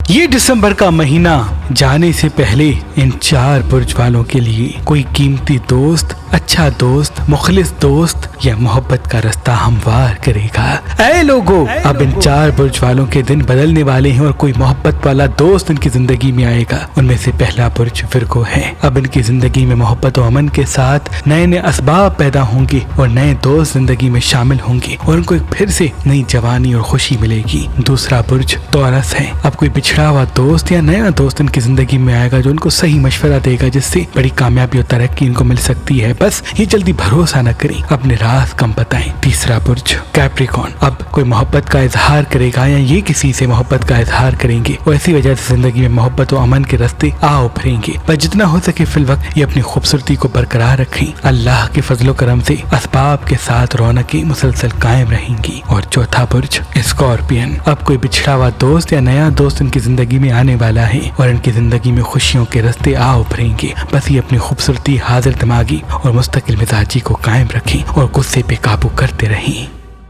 یہ دسمبر کا مہینہ جانے سے پہلے ان 4 برج والوں کے لیے کوئی قیمتی دوست، اچھا دوست، مخلص دوست یا محبت کا رستہ ہموار کرے گا۔ اے لوگو، اب ان 4 برج والوں کے دن بدلنے والے ہیں اور کوئی محبت والا دوست ان کی زندگی میں آئے گا۔ ان میں سے پہلا برج ورگو ہے۔ اب ان کی زندگی میں محبت و امن کے ساتھ نئے نئے اسباب پیدا ہوں گے اور نئے دوست زندگی میں شامل ہوں گے اور ان کو ایک پھر سے نئی جوانی اور خوشی ملے گی۔ دوسرا برج توراس ہے۔ اب کوئی بچھڑا ہوا دوست یا نیا دوست ان کی زندگی میں آئے گا جو ان کو صحیح مشورہ دے گا، جس سے بڑی کامیابی اور ترقی ان کو مل سکتی ہے۔ بس یہ جلدی بھروسہ نہ کریں، اپنے راز کم بتائیں۔ تیسرا برج کیپریکون۔ اب کوئی محبت کا اظہار کرے گا یا یہ کسی سے محبت کا اظہار کریں گے اور اسی وجہ سے زندگی میں محبت و امن کے راستے آ ابھریں گے۔ پر جتنا ہو سکے فی الوقت یہ اپنی خوبصورتی کو برقرار رکھیں۔ اللہ کے فضل و کرم سے اسباب کے ساتھ رونقیں مسلسل قائم رہیں گی۔ اور چوتھا برج اسکارپین۔ اب کوئی بچھڑا ہوا دوست یا نیا دوست ان کی زندگی میں آنے والا ہے اور ان کی زندگی میں خوشیوں کے راستے آ ابھریں گے۔ بس یہ اپنی خوبصورتی، حاضر دماغی اور مستقل مزاجی کو قائم رکھیں اور غصے پہ قابو کرتے رہیں۔